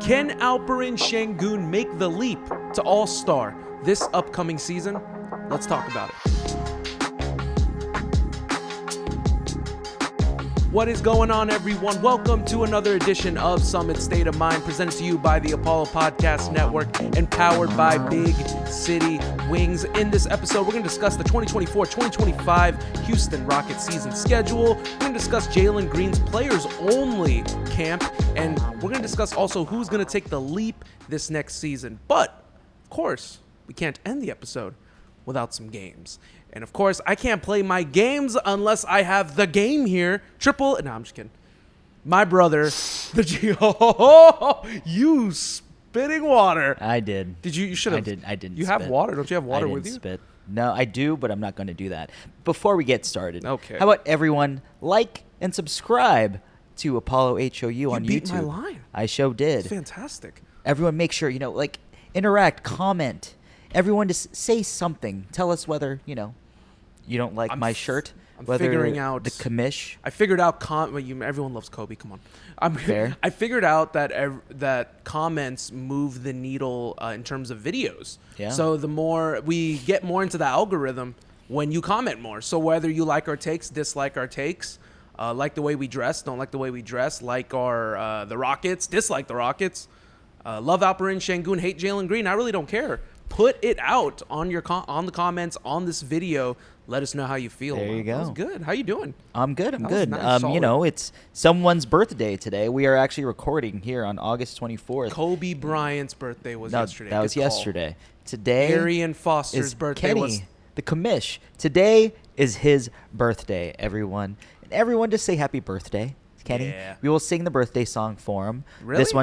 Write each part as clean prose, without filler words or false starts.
Can Alperen Sengun make the leap to All-Star this upcoming season? Let's talk about it. What is going on, everyone? Welcome to another edition of Summit State of Mind, presented to you by the Apollo Podcast Network and powered by Big City Wings. In this episode, we're going to discuss the 2024-2025 Houston Rockets season schedule. We're going to discuss Jaylen Green's players-only camp, and we're going to discuss also who's going to take the leap this next season. But, of course, we can't end the episode without some games. And of course, I can't play my games unless I have the game here. No, I'm just kidding. My brother, you spitting water. I did. Did you? You should have. I didn't. You spit. have water? Don't you have water I with didn't you? Spit. No, I do, but I'm not going to do that. Before we get started, okay. How about everyone like and subscribe to Apollo HOU on YouTube? You beat my line. I sure did. It's fantastic. Everyone, make sure interact, comment. Everyone, just say something. Tell us whether you don't like my shirt. I'm whether figuring out the commish. I figured out everyone loves Kobe. Come on, Fair. I figured out that comments move the needle in terms of videos. Yeah. So the more we get more into the algorithm when you comment more. So whether you like our takes, dislike our takes, like the way we dress, don't like the way we dress, like our the Rockets, dislike the Rockets, love Alperen Sengun, hate Jaylen Green, I really don't care. Put it out on your on the comments on this video. Let us know how you feel. There you go. That was good. How you doing? I'm good. I'm That was good. nice, solid. It's someone's birthday today. We are actually recording here on August 24th. Kobe Bryant's birthday was yesterday. That was Good call. yesterday. Today Arian Foster's is birthday Kenny, was the commish. Today is his birthday, everyone. And everyone just say happy birthday, Kenny. Yeah. We will sing the birthday song for him. Really? This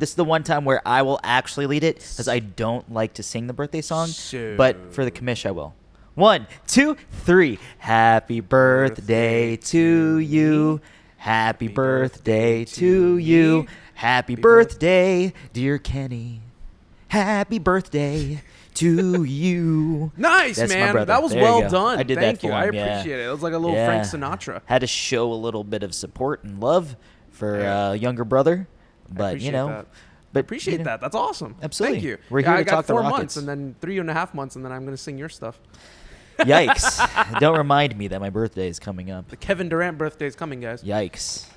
is the one time where I will actually lead it because I don't like to sing the birthday song. So- But for the commish, I will. 1, 2, 3. Happy birthday to you. Happy birthday to you. Happy birthday, dear Kenny. Happy birthday to you. nice, That's my man. brother. That was There you well go. done. I did Thank that you. for I him, yeah. appreciate it. It was like a little Yeah. Frank Sinatra. Had to show a little bit of support and love for younger brother, but appreciate that. but Appreciate that. That's awesome. Absolutely. Thank you. We're here I to got talk the 4 Rockets. months and then 3.5 months, and then I'm going to sing your stuff. Yikes! Don't remind me that my birthday is coming up. The Kevin Durant birthday is coming, guys. Yikes!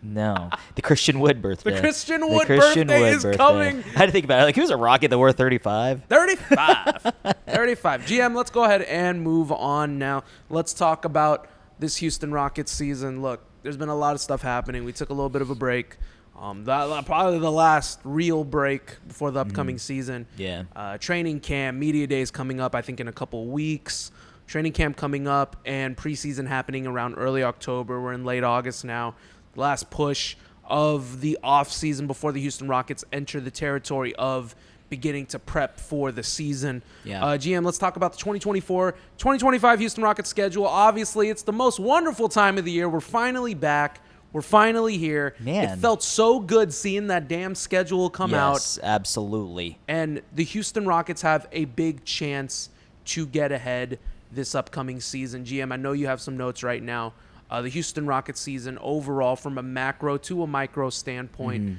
No, the Christian Wood birthday. The Christian Wood birthday is coming. I had to think about it. Like, who's a Rocket that wore 35? 35. 35. GM, let's go ahead and move on now. Let's talk about this Houston Rockets season. Look, there's been a lot of stuff happening. We took a little bit of a break. Probably the last real break before the upcoming season. Yeah. Training camp, media days coming up, I think, in a couple weeks. Training camp coming up and preseason happening around early October. We're in late August now. The last push of the offseason before the Houston Rockets enter the territory of beginning to prep for the season. Yeah. GM, let's talk about the 2024-2025 Houston Rockets schedule. Obviously, it's the most wonderful time of the year. We're finally back. We're finally here. Man. It felt so good seeing that damn schedule come out. Yes, absolutely. And the Houston Rockets have a big chance to get ahead this upcoming season. GM, I know you have some notes right now. The Houston Rockets season overall, from a macro to a micro standpoint,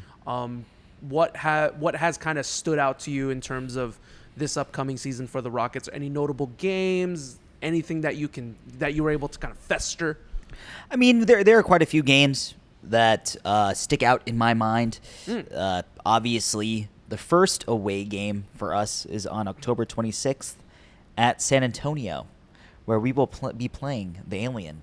what has kind of stood out to you in terms of this upcoming season for the Rockets? Any notable games? Anything that you were able to kind of fester? I mean, there are quite a few games that stick out in my mind. Obviously, the first away game for us is on October 26th at San Antonio, where we will be playing the alien,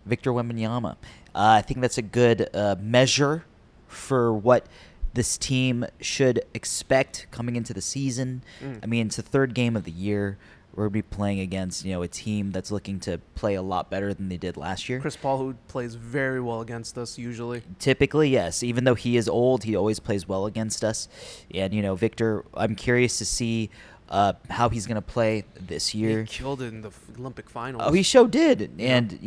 Victor Wembanyama. I think that's a good measure for what this team should expect coming into the season. I mean, it's the third game of the year. We'll be playing against, a team that's looking to play a lot better than they did last year. Chris Paul, who plays very well against us usually. Typically, yes. Even though he is old, he always plays well against us. And, Victor, I'm curious to see how he's going to play this year. He killed it in the Olympic finals. Oh, he sure did. And,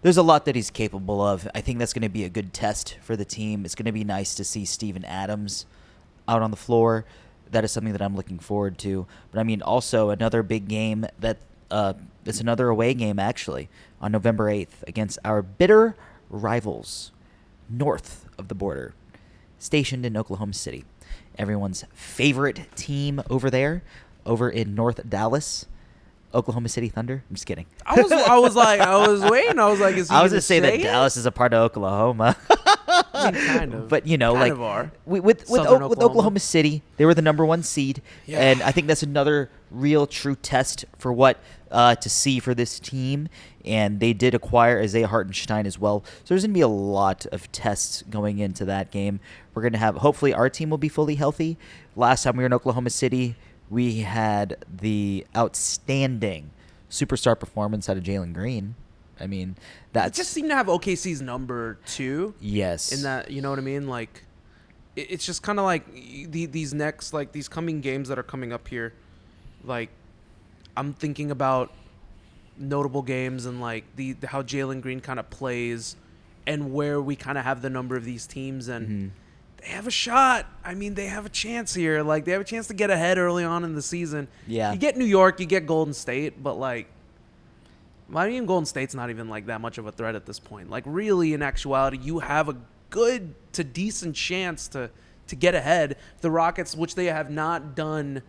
there's a lot that he's capable of. I think that's going to be a good test for the team. It's going to be nice to see Steven Adams out on the floor. That is something that I'm looking forward to. But, also another big game that it's another away game, actually, on November 8th against our bitter rivals, North of the border, stationed in Oklahoma City. Everyone's favorite team over there, over in North Dallas, Oklahoma City Thunder. I'm just kidding. I was waiting. I was like, is he I was going to say that Dallas is a part of Oklahoma. I mean, kind of. But, you know, kind like, of are. with Oklahoma City, they were the number 1 seed. Yeah. And I think that's another real true test for what to see for this team. And they did acquire Isaiah Hartenstein as well. So there's going to be a lot of tests going into that game. We're going to have, hopefully our team will be fully healthy. Last time we were in Oklahoma City, we had the outstanding superstar performance out of Jaylen Green. I mean, It just seemed to have OKC's number 2. Yes. In that, you know what I mean? Like, it's just kind of like these next, like, these coming games that are coming up here. Like, I'm thinking about notable games and, like, how Jalen Green kind of plays and where we kind of have the number of these teams. And they have a shot. I mean, they have a chance here. Like, they have a chance to get ahead early on in the season. Yeah. You get New York, you get Golden State, but, like, I mean, Golden State's not even, like, that much of a threat at this point. Like, really, in actuality, you have a good to decent chance to get ahead. The Rockets, which they have not done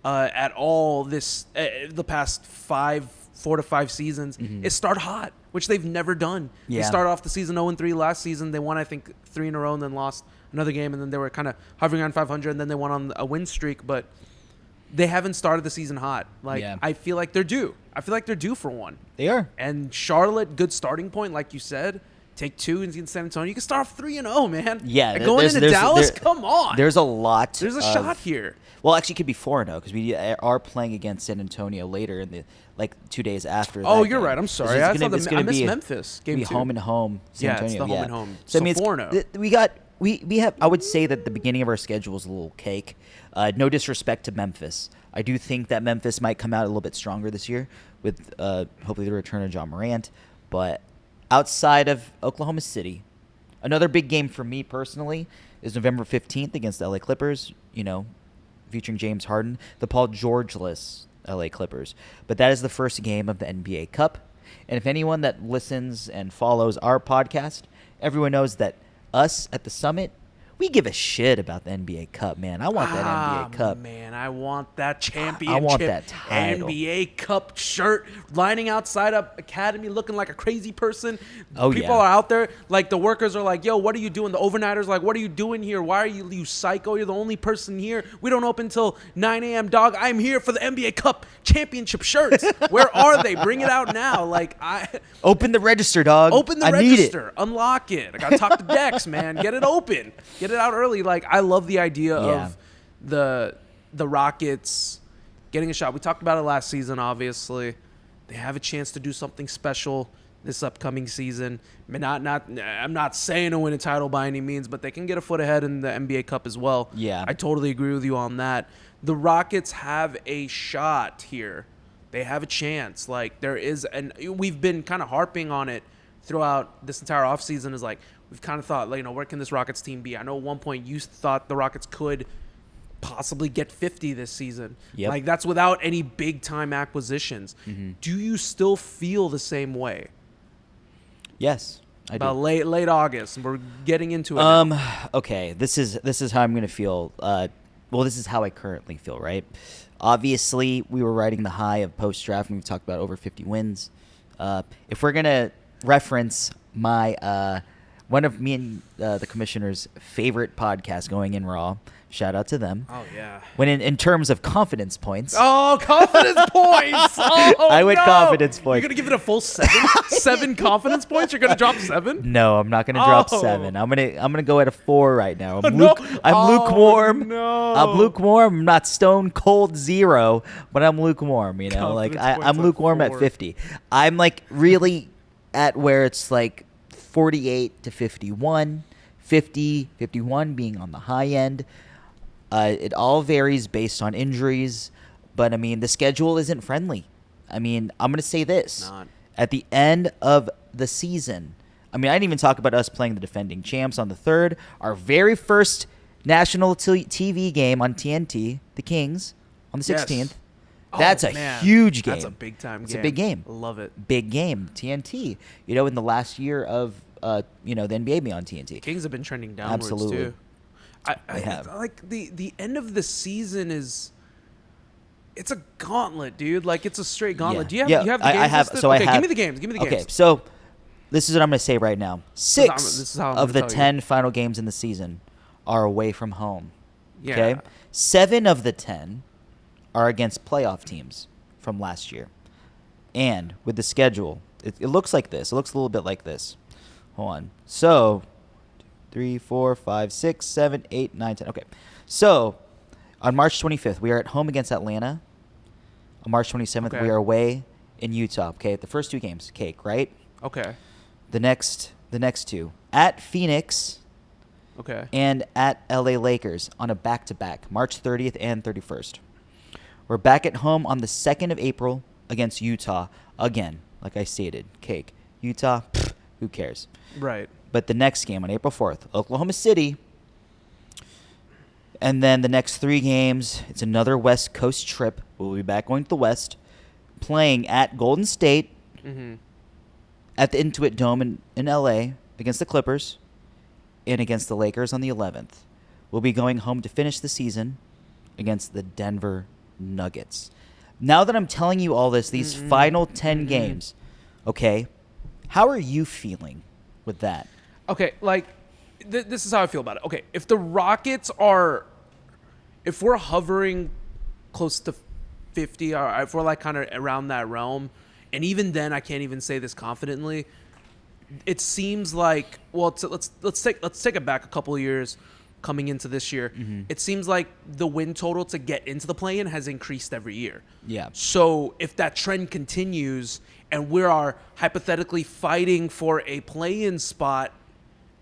at all the past 4 to 5 seasons, is start hot, which they've never done. Yeah. They started off the season 0-3 last season. They won, I think, 3 in a row and then lost another game, and then they were kind of hovering on 500, and then they went on a win streak, but they haven't started the season hot. Like, I feel like they're due. I feel like they're due for one. They are. And Charlotte, good starting point, like you said. Take 2 in San Antonio. You can start off 3-0, man. Yeah. And going into Dallas, come on. There's a lot. There's a shot here. Well, actually, it could be 4-0 because we are playing against San Antonio later in the 2 days after. Oh, that you're game. right. I'm sorry. I missed Memphis. Game 2. Home and home. San Antonio. It's the home and home. So So I mean, 4-0. We have. I would say that the beginning of our schedule is a little cake. No disrespect to Memphis. I do think that Memphis might come out a little bit stronger this year with hopefully the return of John Morant. But outside of Oklahoma City, another big game for me personally is November 15th against the LA Clippers, featuring James Harden, the Paul George-less LA Clippers. But that is the first game of the NBA Cup. And if anyone that listens and follows our podcast, everyone knows that us at the Summit, we give a shit about the NBA Cup, man. I want that NBA Cup. Man, I want that championship. I want that title. NBA Cup shirt, lining outside up Academy looking like a crazy person. Oh, People are out there, like the workers are like, yo, what are you doing? The overnighters like, what are you doing here? Why are you psycho? You're the only person here. We don't open until 9 a.m., dog. I'm here for the NBA Cup championship shirts. Where are they? Bring it out now. Open the register, dog. Open the register. Unlock it. I got to talk to Dex, man. Get it open. Get it out early. Like, I love the idea of the Rockets getting a shot. We talked about it last season, obviously. They have a chance to do something special this upcoming season. I'm not saying to win a title by any means, but they can get a foot ahead in the NBA Cup as well. Yeah. I totally agree with you on that. The Rockets have a shot here. They have a chance. Like, there is, and we've been kind of harping on it throughout this entire offseason, is like, we've kind of thought, like, where can this Rockets team be? I know at one point you thought the Rockets could possibly get 50 this season. Yep. Like, that's without any big-time acquisitions. Mm-hmm. Do you still feel the same way? Yes, I do. About late August, and we're getting into it now. Okay, this is how I'm going to feel. This is how I currently feel, right? Obviously, we were riding the high of post-draft, and we've talked about over 50 wins. If we're going to reference my one of me and the commissioner's favorite podcasts, Going In Raw. Shout out to them. Oh, yeah. When in terms of confidence points. Oh, confidence points. Oh, I went confidence points. You're going to give it a full 7? 7 confidence points? You're going to drop 7? No, I'm not going to drop 7. I'm going to go at a 4 right now. I'm No. lukewarm. No. I'm lukewarm. I'm not stone cold 0, but I'm lukewarm, Confidence I'm points lukewarm at at 4. 50. I'm like really at where it's like 48 to 51, 50, 51 being on the high end. It all varies based on injuries, but I mean, the schedule isn't friendly. I mean, I'm going to say this. Not. At the end of the season, I mean, I didn't even talk about us playing the defending champs on the 3rd. Our very first national TV game on TNT, the Kings, on the 16th. Yes. That's huge game. That's a big-time game. It's a big game. Love it. Big game, TNT. In the last year of the NBA be on TNT. Kings have been trending downwards Absolutely. too. I like the end of the season is. It's a gauntlet, dude. Like it's a straight gauntlet. Yeah. Do you have the games I have. listed? So okay, I have. give me the games. Give me the games. Okay, so this is what I'm going to say right now. This is 6 how I'm of the gonna tell you. 10 final games in the season are away from home. Yeah. Okay, 7 of the 10 are against playoff teams from last year. And with the schedule, it looks like this. It looks a little bit like this. Hold on. So 3, 4, 5, 6, 7, 8, 9, 10. Okay. So on March 25th, we are at home against Atlanta. On March 27th, Okay. we are away in Utah. Okay, the first 2 games, cake, right? Okay. The next 2 at Phoenix Okay. and at LA Lakers on a back-to-back, March 30th and 31st. We're back at home on the 2nd of April against Utah again, like I stated, cake. Utah, who cares? Right. But the next game on April 4th, Oklahoma City. And then the next 3 games, it's another West Coast trip. We'll be back going to the West, playing at Golden State, Mm-hmm. at the Intuit Dome in LA against the Clippers, and against the Lakers on the 11th. We'll be going home to finish the season against the Denver Nuggets. Now that I'm telling you all this, these final 10 games, okay, how are you feeling with that? Okay, like this is how I feel about it. Okay, if the Rockets are, if we're hovering close to 50, or if we're like kind of around that realm, and even then I can't even say this confidently. It seems like, well, let's take it back a couple of years, coming into this year. It seems like the win total to get into the play-in has increased every year. Yeah. So if that trend continues and we are hypothetically fighting for a play-in spot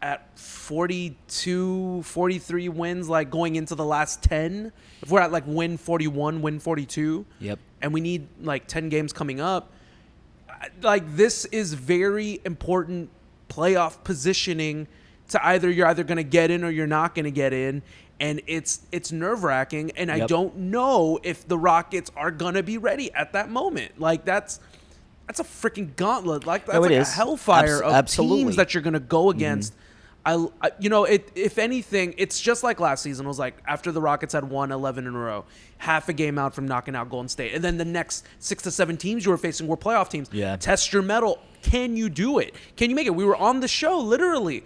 at 42, 43 wins, like going into the last 10, if we're at like win 41, win 42, Yep. and we need like 10 games coming up, like this is very important playoff positioning to you're either going to get in or you're not going to get in. And it's nerve-wracking, and I Yep. don't know if the Rockets are going to be ready at that moment. Like that's a freaking gauntlet. Like that's No, it like a is. hellfire of Absolutely. teams that you're going to go against. If anything, it's just like last season. It was like after the Rockets had won 11 in a row, half a game out from knocking out Golden State. And then the next 6 to 7 teams you were facing were playoff teams. Yeah. Test your mettle. Can you do it? Can you make it? We were on the show literally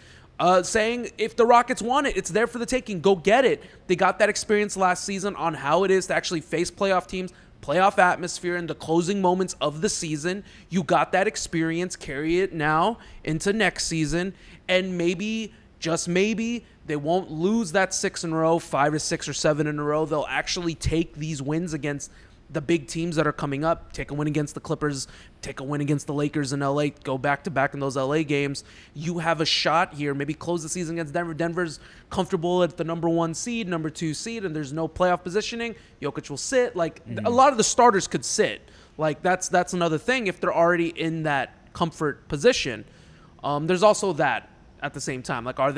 saying if the Rockets want it, it's there for the taking. Go get it. They got that experience last season on how it is to actually face playoff teams, playoff atmosphere in the closing moments of the season. You got that experience. Carry it now into next season. And maybe, just maybe, they won't lose that 6 in a row, 5 or 6 or 7 in a row. They'll actually take these wins against the big teams that are coming up. Take a win against the Clippers, take a win against the Lakers in LA, go back-to-back in those LA games. You have a shot here. Maybe close the season against Denver. Denver's comfortable at the number 1 seed, number 2 seed, and there's no playoff positioning. Jokic will sit. Like, a lot of the starters could sit. Like, that's another thing if they're already in that comfort position. There's also that at the same time. Like, are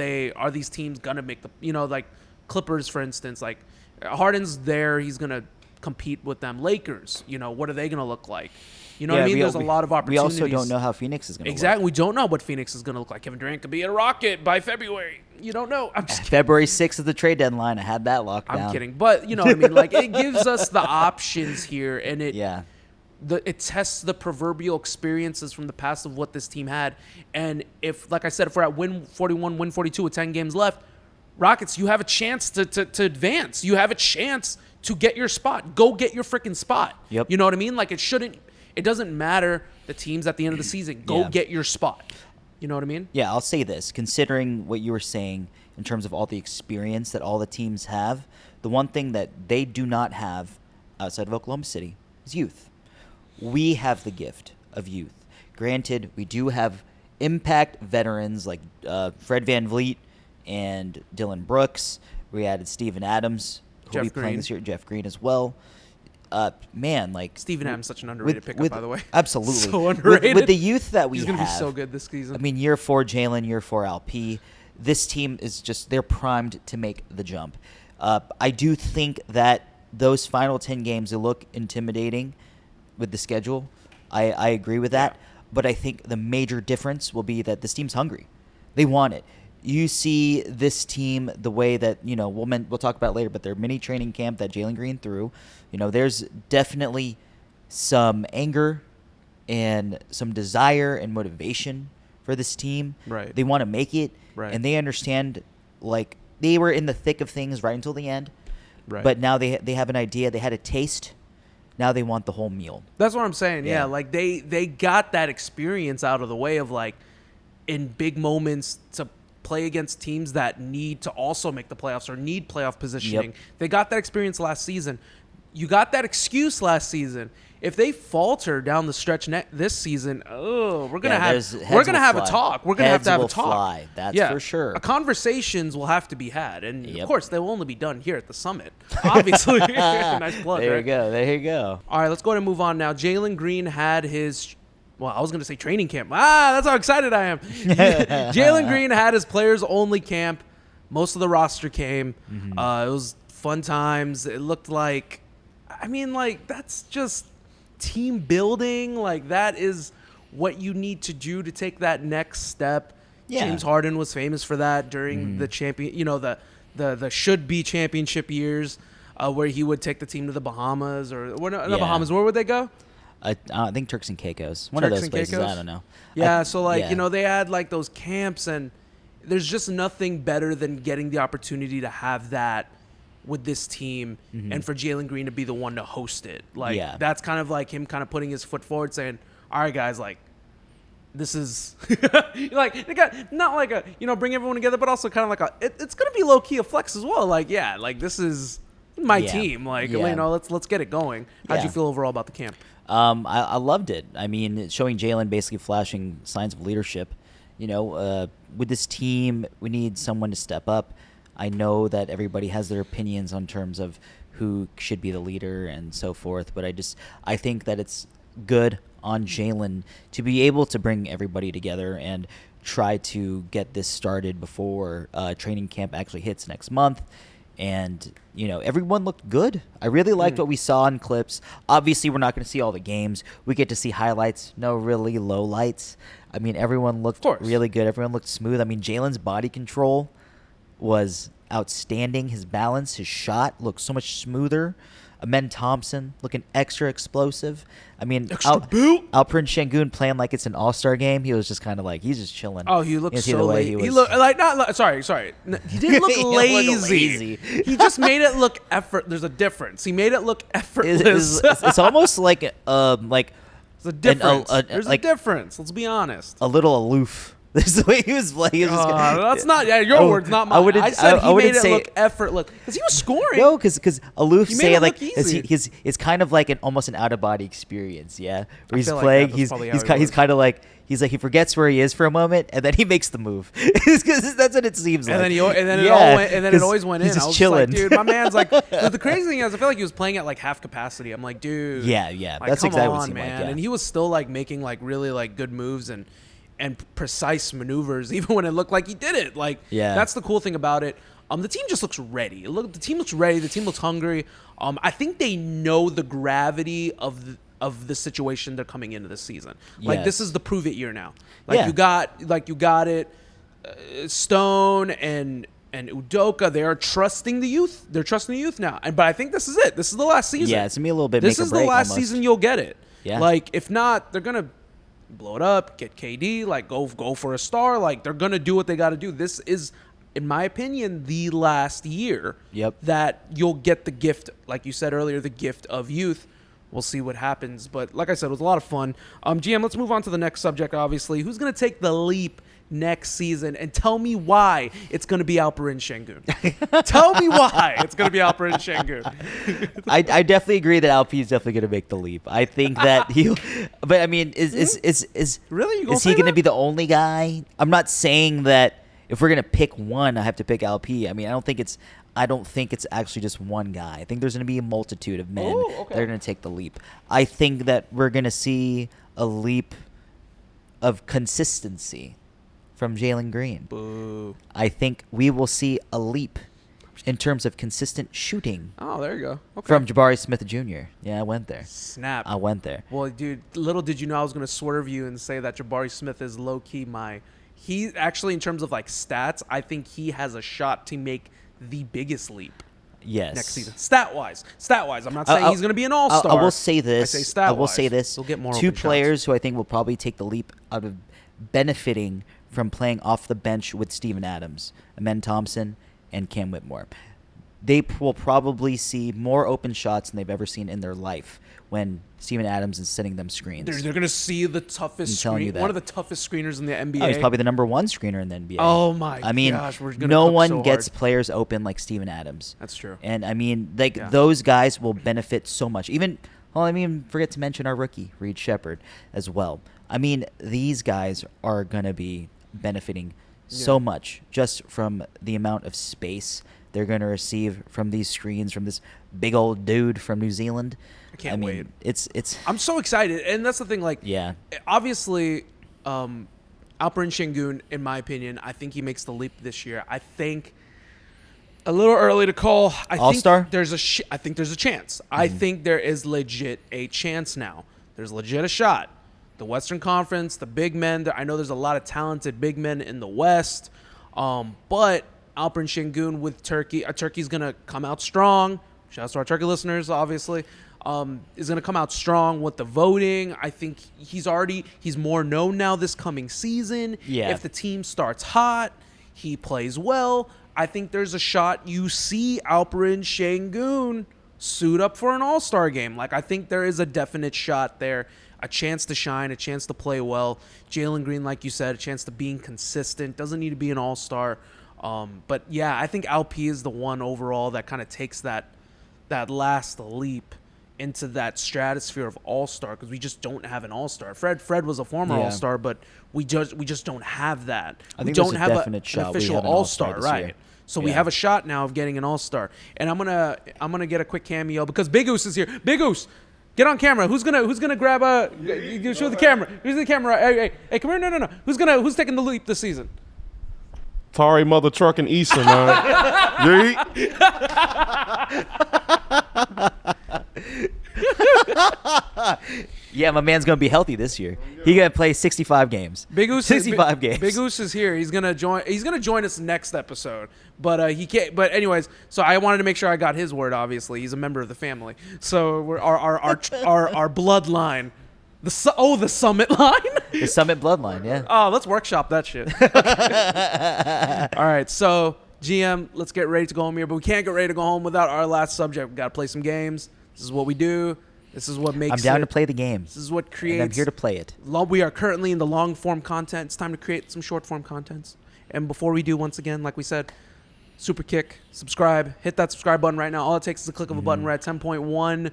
these teams going to make the, like Clippers, for instance, like Harden's there. He's going to compete with them. Lakers, what are they going to look like? You know what I mean? There's a lot of opportunities. We also don't know how Phoenix is going to Exactly. We don't know what Phoenix is going to look like. Kevin Durant could be a Rocket by February. You don't know. I'm just kidding. February 6th is the trade deadline. I had that locked down. I'm kidding. But you know what I mean? Like, it gives us the options here, and it tests the proverbial experiences from the past of what this team had. And if, like I said, if we're at win 41, win 42 with 10 games left, Rockets, you have a chance to advance. You have a chance to get your spot. Go get your freaking spot. Yep. You know what I mean? Like, it doesn't matter the teams at the end of the season. Go get your spot. You know what I mean? Yeah, I'll say this. Considering what you were saying in terms of all the experience that all the teams have, the one thing that they do not have outside of Oklahoma City is youth. We have the gift of youth. Granted, we do have impact veterans like Fred VanVleet and Dylan Brooks. We added Steven Adams, who will be playing this year. Jeff Green as well. Steven Adams, such an underrated pickup, by the way. Absolutely. So underrated. With the youth that we have. He's going to be so good this season. I mean, year 4 Jaylen, year 4 LP. This team is just, they're primed to make the jump. I do think that those final 10 games will look intimidating with the schedule. I agree with that. Yeah. But I think the major difference will be that this team's hungry. They want it. You see this team the way that, we'll talk about later, but their mini training camp that Jalen Green threw, there's definitely some anger and some desire and motivation for this team. Right. They want to make it, right. And they understand, they were in the thick of things right until the end, right. But now they have an idea. They had a taste. Now they want the whole meal. That's what I'm saying. Yeah, they got that experience out of the way of in big moments to play against teams that need to also make the playoffs or need playoff positioning. Yep. They got that experience last season. You got that excuse last season. If they falter down the stretch this season, we're gonna have a talk. We're gonna have to have a talk. Fly. That's for sure. Conversations will have to be had, and of course they will only be done here at the summit. Obviously, nice plug. There you go. All right, let's go ahead and move on now. Jalen Green had his. Well, I was going to say training camp. That's how excited I am. Jalen Green had his players-only camp. Most of the roster came. It was fun times. It looked like, that's just team building. That is what you need to do to take that next step. Yeah. James Harden was famous for that during the the should-be championship years where he would take the team to the Bahamas Bahamas. Where would they go? I think Turks and Caicos. One of those places. I don't know. Yeah, they had those camps, and there's just nothing better than getting the opportunity to have that with this team, and for Jalen Green to be the one to host it. That's kind of him kind of putting his foot forward, saying, "All right, guys, this is they got not a bring everyone together, but also kind of it's gonna be low key a flex as well. This is my team. Let's get it going." How'd you feel overall about the camp? I loved it. Showing Jalen basically flashing signs of leadership. With this team, we need someone to step up. I know that everybody has their opinions on terms of who should be the leader and so forth, but I think that it's good on Jalen to be able to bring everybody together and try to get this started before training camp actually hits next month. And, everyone looked good. I really liked what we saw in clips. Obviously, we're not going to see all the games. We get to see highlights, no really low lights. Everyone looked really good. Everyone looked smooth. Jalen's body control was outstanding. His balance, his shot looked so much smoother. Amen Thompson looking extra explosive. Extra boot. Alperen Sengun playing like it's an all-star game. He was just kind of he's just chilling. Oh, he looked so lazy. He looked sorry. He didn't look lazy. He just made it look effort. There's a difference. He made it look effortless. It's almost like There's a difference. There's a difference. Let's be honest. A little aloof. This is the way he was playing. That's not your words, not mine. I said he made it look effortless because he was scoring. No, because aloof say it's kind of almost an out of body experience. Yeah, where he's playing. He's kind of he forgets where he is for a moment and then he makes the move. That's what it seems like. And then it always went in. He's just I was chilling. Dude, my man's the crazy thing is I feel like he was playing at half capacity. I'm like, dude. Yeah. That's exactly what it seemed man. like. Yeah. And he was still making really good moves and precise maneuvers, even when it looked like he did it. That's the cool thing about it. The team just looks ready. The team looks ready. The team looks hungry. I think they know the gravity of the situation they're coming into this season. This is the prove it year now. You got it. Stone and Udoka, they are trusting the youth. They're trusting the youth now. But I think this is it. This is the last season. Yeah, it's gonna be a little bit. This is the last almost. season you'll get it. Yeah. If not, they're gonna blow it up, get KD, go for a star. They're gonna do what they got to do. This is, in my opinion, the last year that you'll get the gift, like you said earlier, the gift of youth. We'll see what happens. But like I said, it was a lot of fun. GM, let's move on to the next subject, obviously. Who's gonna take the leap next season? And tell me why it's going to be Alperen Sengun. Tell me why it's going to be Alperen Sengun. I definitely agree that Alp is definitely going to make the leap. I think that he'll. But is really? Is he going to be the only guy? I'm not saying that if we're going to pick one, I have to pick Alp. I don't think it's actually just one guy. I think there's going to be a multitude of men that are going to take the leap. I think that we're going to see a leap of consistency from Jaylen Green. Boo. I think we will see a leap in terms of consistent shooting. Oh, there you go. Okay. From Jabari Smith Jr. Yeah, I went there. Snap. I went there. Well, dude, little did you know I was going to swerve you and say that Jabari Smith is low-key my he actually, in terms of like stats, I think he has a shot to make the biggest leap. Yes. Next season, stat wise, I'm not saying he's going to be an all-star. I will say this. I say stat-wise. I will say this. He'll get more two open players shots. who I think will probably take the leap out of benefiting from playing off the bench with Steven Adams, Amen Thompson, and Cam Whitmore. They will probably see more open shots than they've ever seen in their life when Steven Adams is sending them screens. They're going to see the toughest screen, one of the toughest screeners in the NBA. Oh, he's probably the number one screener in the NBA. Oh my I mean, gosh, we're gonna no cook one so gets hard. players open like Steven Adams. That's true. And I mean, those guys will benefit so much. Forget to mention our rookie, Reed Shepherd, as well. I mean, these guys are going to be benefiting so much just from the amount of space they're going to receive from these screens from this big old dude from New Zealand. I can't wait. It's. I'm so excited, and that's the thing. Like, obviously, Alperen Sengun, in my opinion, I think he makes the leap this year. I think a little early to call. All-star? I think there's a chance. I think there is legit a chance now. There's legit a shot. The Western Conference, the big men. I know there's a lot of talented big men in the West, but Alperen Sengun with Turkey. Turkey's going to come out strong. Shout out to our Turkey listeners, obviously. Is going to come out strong with the voting. I think he's more known now this coming season. Yeah. If the team starts hot, he plays well. I think there's a shot you see Alperen Sengun suit up for an all-star game. Like, I think there is a definite shot there. A chance to shine, a chance to play well. Jaylen Green, like you said, a chance to being consistent. Doesn't need to be an all-star. But, yeah, I think Alp is the one overall that kind of takes that last leap into that stratosphere of all-star, because we just don't have an all-star. Fred was a former all-star, but we just don't have that. We don't have an official all-star, right? So we have a shot now of getting an all-star. And I'm gonna get a quick cameo because Big Oos is here. Big Oos, get on camera. Who's gonna grab you show the camera. Who's the camera? Hey, come here. No. Who's taking the leap this season? Tari mother trucking Issa, man. Yeah, my man's gonna be healthy this year. He gonna play 65 games. Big Oos 65 games. Big Oos is here. He's gonna join us next episode. But he can't. But anyways, so I wanted to make sure I got his word. Obviously, he's a member of the family. So we're our bloodline. The Summit line. The Summit bloodline. Yeah. Oh, let's workshop that shit. All right, so GM, let's get ready to go home here. But we can't get ready to go home without our last subject. We got to play some games. This is what we do. This is what makes I'm down to play the game. This is what creates. And I'm here to play it. We are currently in the long form content. It's time to create some short form contents. And before we do, once again, like we said, super kick, subscribe, hit that subscribe button right now. All it takes is a click of a button. We're at 10.1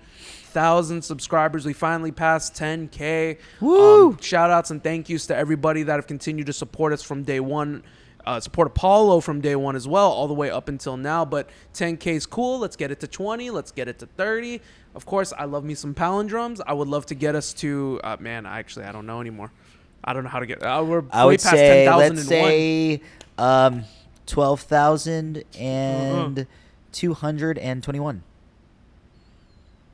thousand subscribers. We finally passed 10K. Woo! Shout outs and thank yous to everybody that have continued to support us from day one. Support Apollo from day one as well, all the way up until now. But 10K is cool. Let's get it to 20. Let's get it to 30. Of course, I love me some palindromes. I would love to get us to, I don't know anymore. I don't know how to get, we're way past 10,001. Let's say 12,221.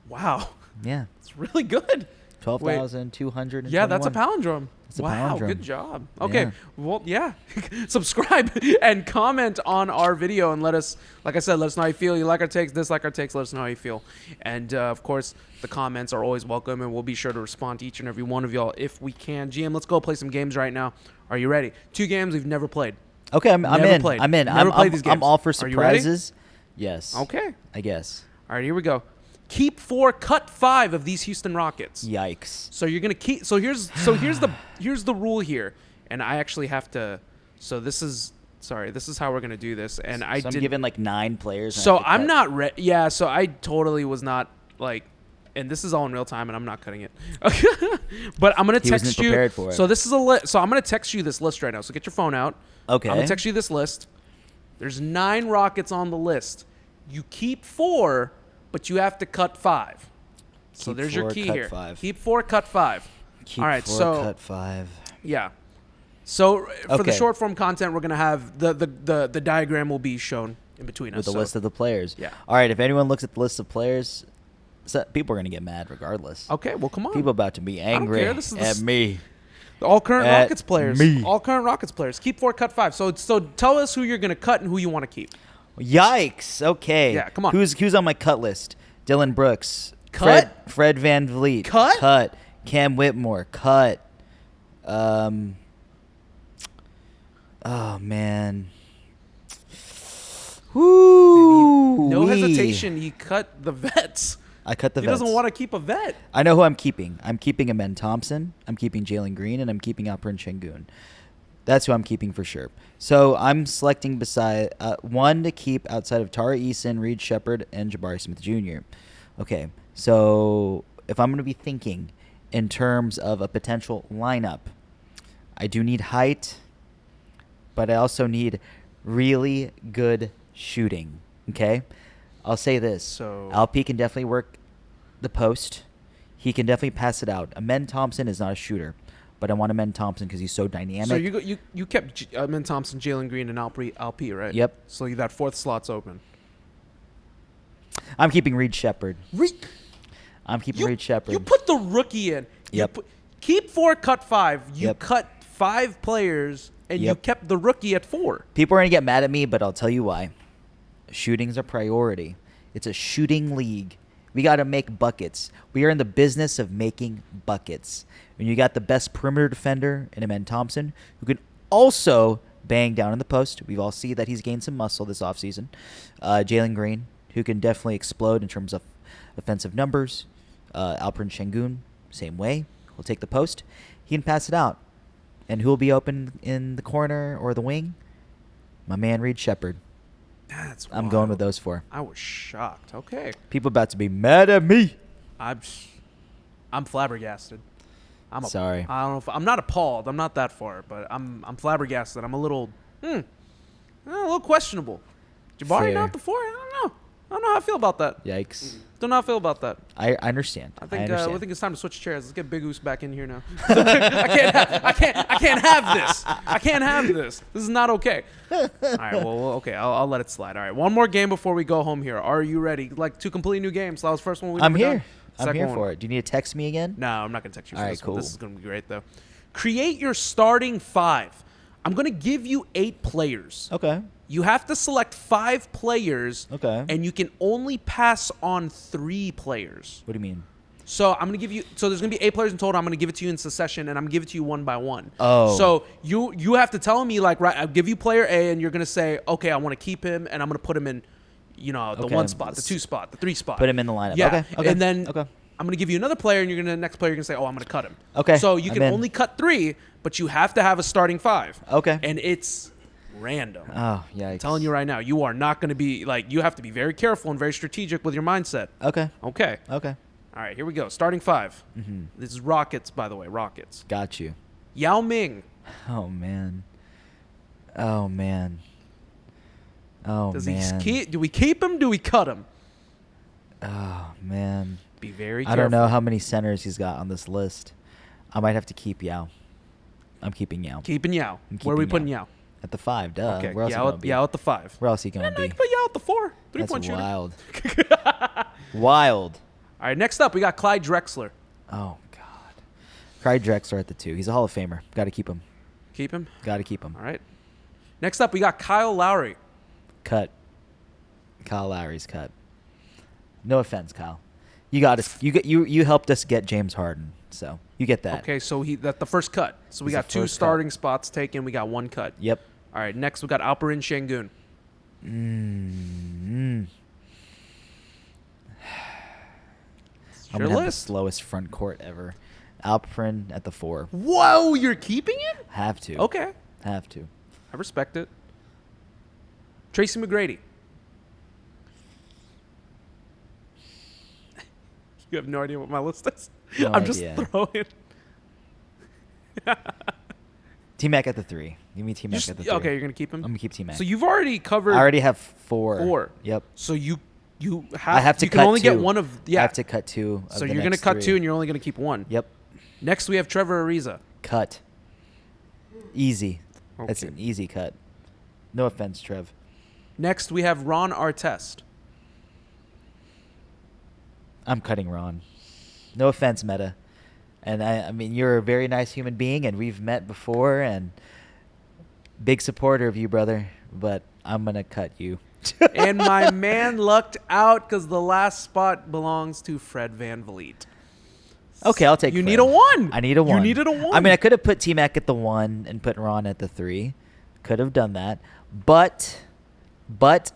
Wow. Yeah. It's really good. 12,221. Yeah, that's a palindrome. Wow, palindrome. good job. Okay, Yeah. well, yeah. Subscribe and comment on our video and let us know how you feel. You like our takes, dislike our takes, let us know how you feel. And, of course, the comments are always welcome, and we'll be sure to respond to each and every one of y'all if we can. GM, let's go play some games right now. Are you ready? 2 games we've never played. Okay, I'm in. I'm in. Never played these games. I'm all for Are you ready? surprises. Yes. Okay. I guess. All right, here we go. Keep 4, cut 5 of these Houston Rockets. Yikes. So you're gonna keep. So here's the rule here, and I actually have to. So this is how we're gonna do this, and I'm given like 9 players. So I'm not ready. Yeah. So I totally was not like, and this is all in real time, and I'm not cutting it. But I'm gonna text you. Prepared for it. So this is a list. So I'm gonna text you this list right now. So get your phone out. Okay. I'm gonna text you this list. There's 9 Rockets on the list. You keep 4. But you have to cut 5. So there's your key here. 5. Keep 4, cut 5. Keep all right, 4, so cut 5. Yeah. So for the Okay. short form content, we're gonna have the diagram will be shown in between With us. the list of the players. Yeah. All right. If anyone looks at the list of players, people are gonna get mad regardless. Okay. Well, come on. People about to be angry care. This is at me. All current At Rockets players. me. All current Rockets players. Keep 4, cut 5. So tell us who you're going to cut and who you want to keep. Yikes. Okay. Yeah, come on. Who's on my cut list? Dylan Brooks. Cut? Fred Van Vliet. Cut? Cam Whitmore. Cut. Oh, man. Woo. No hesitation. He cut the vets. I cut the He vets. doesn't want to keep a vet. I know who I'm keeping. I'm keeping Amen Thompson. I'm keeping Jalen Green, and I'm keeping Alperen Sengun. That's who I'm keeping for sure. So I'm selecting beside one to keep outside of Tara Eason, Reed Shepard, and Jabari Smith Jr. Okay, so if I'm going to be thinking in terms of a potential lineup, I do need height, but I also need really good shooting. Okay, I'll say this. So Alp can definitely work the post. He can definitely pass it out. Amen Thompson is not a shooter, but I want Amen Thompson because he's so dynamic. So you kept Amen Thompson, Jalen Green, and Alp, right? Yep. So you got 4th slots open. I'm keeping Reed Shepard. Reed Shepard. You put the rookie in. Yep. Keep 4, cut 5. You Yep. cut 5 players, and you Yep. kept the rookie at 4. People are going to get mad at me, but I'll tell you why. Shooting's a priority. It's a shooting league. We got to make buckets. We are in the business of making buckets. When you got the best perimeter defender in Amen Thompson, who can also bang down in the post. We've all seen that he's gained some muscle this offseason. Jaylen Green, who can definitely explode in terms of offensive numbers. Alperen Sengun, same way. He'll take the post. He can pass it out. And who will be open in the corner or the wing? My man Reed Shepard. That's I'm wild. going with those 4. I was shocked. Okay. People about to be mad at me. I'm flabbergasted. Sorry. I don't know if I'm not appalled. I'm not that far, but I'm flabbergasted. I'm a little a little questionable. Jabari Fair. not the 4? I don't know how I feel about that. Yikes. Don't know how I feel about that. I understand. I think it's time to switch chairs. Let's get Big Oos back in here now. I can't have this. I can't have this. This is not okay. All right. Well, okay. I'll let it slide. All right. One more game before we go home here. Are you ready? Like 2 completely new games. That was the first one we I'm never here. done. I'm Second here one. for it. Do you need to text me again? No, I'm not gonna text you for All right, this one. cool. This is gonna be great though. Create your starting 5. I'm gonna give you 8 players. Okay. You have to select 5 players. Okay. And you can only pass on 3 players. What do you mean? So I'm gonna give you. So there's gonna be 8 players in total. I'm gonna give it to you in succession, and I'm gonna give it to you one by one. Oh. So you have to tell me like, right? I'll give you player A, and you're gonna say, okay, I want to keep him, and I'm gonna put him in, the Okay. 1 spot, the 2 spot, the 3 spot. Put him in the lineup. Yeah. Okay. And then Okay. I'm gonna give you another player, and next player you're gonna say, oh, I'm gonna cut him. Okay, So you I'm can in. only cut 3, but you have to have a starting 5. Okay. And it's random. Oh, yeah. I'm telling you right now, you are not gonna be like. You have to be very careful and very strategic with your mindset. Okay. Okay. Okay. All right, here we go. Starting 5. Mm-hmm. This is Rockets, by the way. Rockets. Got you. Yao Ming. Oh, man. Oh, man. Oh, Does man. do we keep him? Do we cut him? Oh, man. Be very careful. I don't know how many centers he's got on this list. I might have to keep Yao. I'm keeping Yao. Keeping Yao. I'm Where are we keeping putting Yao? At the 5, duh. Okay, Where else Yao, Yao at the 5. Where else he No, going to you be? can put Yao at the 4. That's Three-point shooter. wild. Wild. All right, next up, we got Clyde Drexler. Oh, God. Clyde Drexler at the 2. He's a Hall of Famer. Got to keep him. Keep him. Got to keep him. All right. Next up, we got Kyle Lowry. Cut. Kyle Lowry's cut. No offense, Kyle. You got us. You helped us get James Harden, so you get that. Okay, so that's the first cut. So we He's got the 2 first starting spots taken. We got 1 cut. Yep. All right, next we got Alperen Sengun. I'm Your gonna have the list. slowest front court ever. Alperen at the 4. Whoa, you're keeping him? Have to. Okay, Have to. I respect it. Tracy McGrady. You have no idea what my list is? No I'm just idea. throwing. T-Mac at the 3. Give me T-Mac at the 3. Okay, you're going to keep him? I'm gonna keep T-Mac. So you've already covered. I already have 4. 4. Yep. So you I have to you cut can only 2. get one of. Yeah. I have to cut 2. Of so the you're going to next cut 3. 2 and you're only going to keep 1. Yep. Next, we have Trevor Ariza. Cut. Easy. That's Okay. an easy cut. No offense, Trev. Next, we have Ron Artest. I'm cutting Ron. No offense, Meta. And I mean, you're a very nice human being, and we've met before, and big supporter of you, brother. But I'm gonna cut you. And my man lucked out because the last spot belongs to Fred VanVleet. Okay, I'll take. You Fred. need a 1. I need a 1. You needed a 1. I mean, I could have put T-Mac at the 1 and put Ron at the 3. Could have done that, but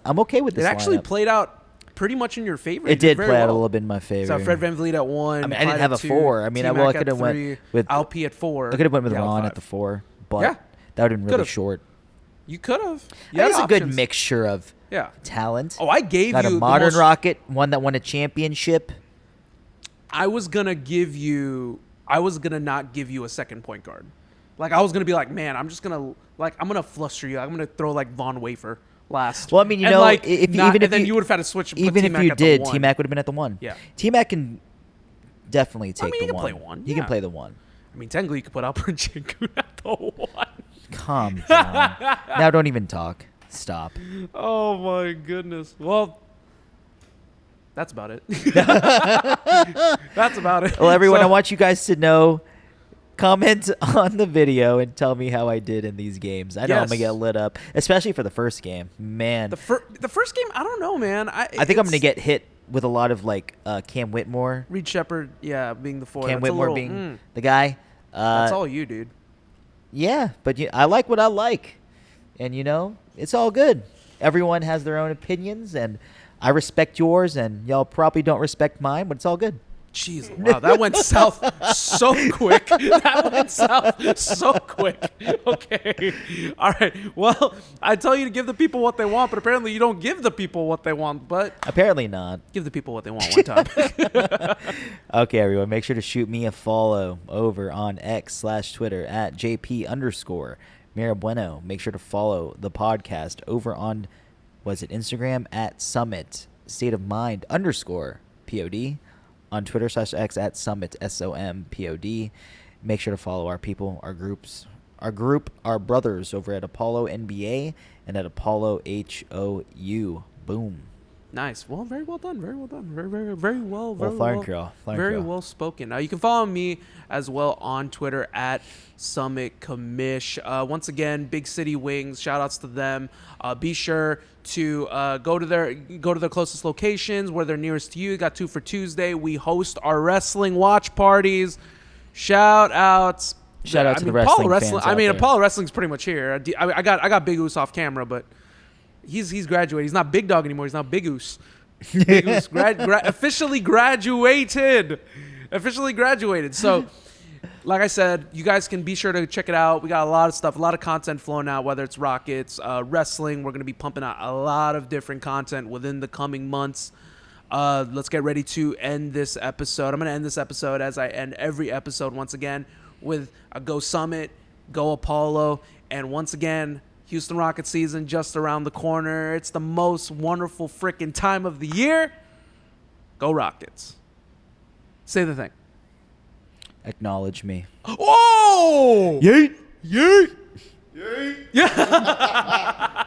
I'm okay with this. It actually lineup. Played out pretty much in your favor. It did play out a little bit in my favor. So Fred VanVleet at 1. I mean, I didn't Clyde have at a 2, 4. I mean, T-Mac I at could have 3, went with Alp at 4. I could have went with Yeah, Ron 5. at the 4, but Yeah. that would have been really Could've. short. You could have. It's a good mixture of talent. Oh, I gave Got you a the modern most- rocket, one that won a championship. I was gonna not give you a second point guard. Like I was gonna be like, man, I'm gonna fluster you. I'm gonna throw like Von Wafer last. Well, I mean, And, like, even if then you would have had to switch. And put even if T-Mac you at the did, 1. T-Mac would have been at the 1. Yeah. T-Mac can definitely take he the can 1. play 1. He Yeah. can play the 1. I mean, technically, you could put Alperen Sengun at the 1. Calm down. Now don't even talk. Stop. Oh my goodness. Well, that's about it. That's about it. Well, everyone, So- I want you guys to know. Comment on the video and tell me how I did in these games. I know I'm Yes. gonna get lit up, especially for the first game. Man, the first game, I don't know, man. I think I'm gonna get hit with a lot of like Cam Whitmore. Reed Shepard, being the 4. Cam That's a Whitmore little- being the guy. that's all you, dude. Yeah, but I like what I like, and it's all good. Everyone has their own opinions, and I respect yours, and y'all probably don't respect mine, but it's all good. Jeez, wow, that went south so quick. That went south so quick. Okay. All right. Well, I tell you to give the people what they want, but apparently you don't give the people what they want, but Apparently not. give the people what they want one time. Okay, everyone, make sure to shoot me a follow over on X/Twitter at JP_Mirabueno. Make sure to follow the podcast over on, Instagram at Summit State of Mind _POD. On Twitter/X at Summit SOMPOD. Make sure to follow our people, our groups, our brothers over at Apollo NBA and at Apollo HOU. Boom. Nice. Well, very well done. Very well done. Very, very, very well. Very thank well. you. Very well spoken. You can follow me as well on Twitter at Summit Commish. Once again, Big City Wings. Shout outs to them. Be sure to go to their closest locations where they're nearest to you. Got 2 for Tuesday. We host our wrestling watch parties. Shout outs. Shout out to the wrestling fans out there. Apollo Wrestling's pretty much here. I got Big Oos off camera, but he's graduated. He's not Big Dog anymore. He's now Big Oos. Big Oos officially graduated. Officially graduated. So, like I said, you guys can be sure to check it out. We got a lot of stuff, a lot of content flowing out, whether it's Rockets, wrestling. We're going to be pumping out a lot of different content within the coming months. Let's get ready to end this episode. I'm going to end this episode as I end every episode once again with a Go Summit, Go Apollo, and once again, Houston Rockets season just around the corner. It's the most wonderful freaking time of the year. Go Rockets. Say the thing. Acknowledge me. Oh! Yeet. Yeah.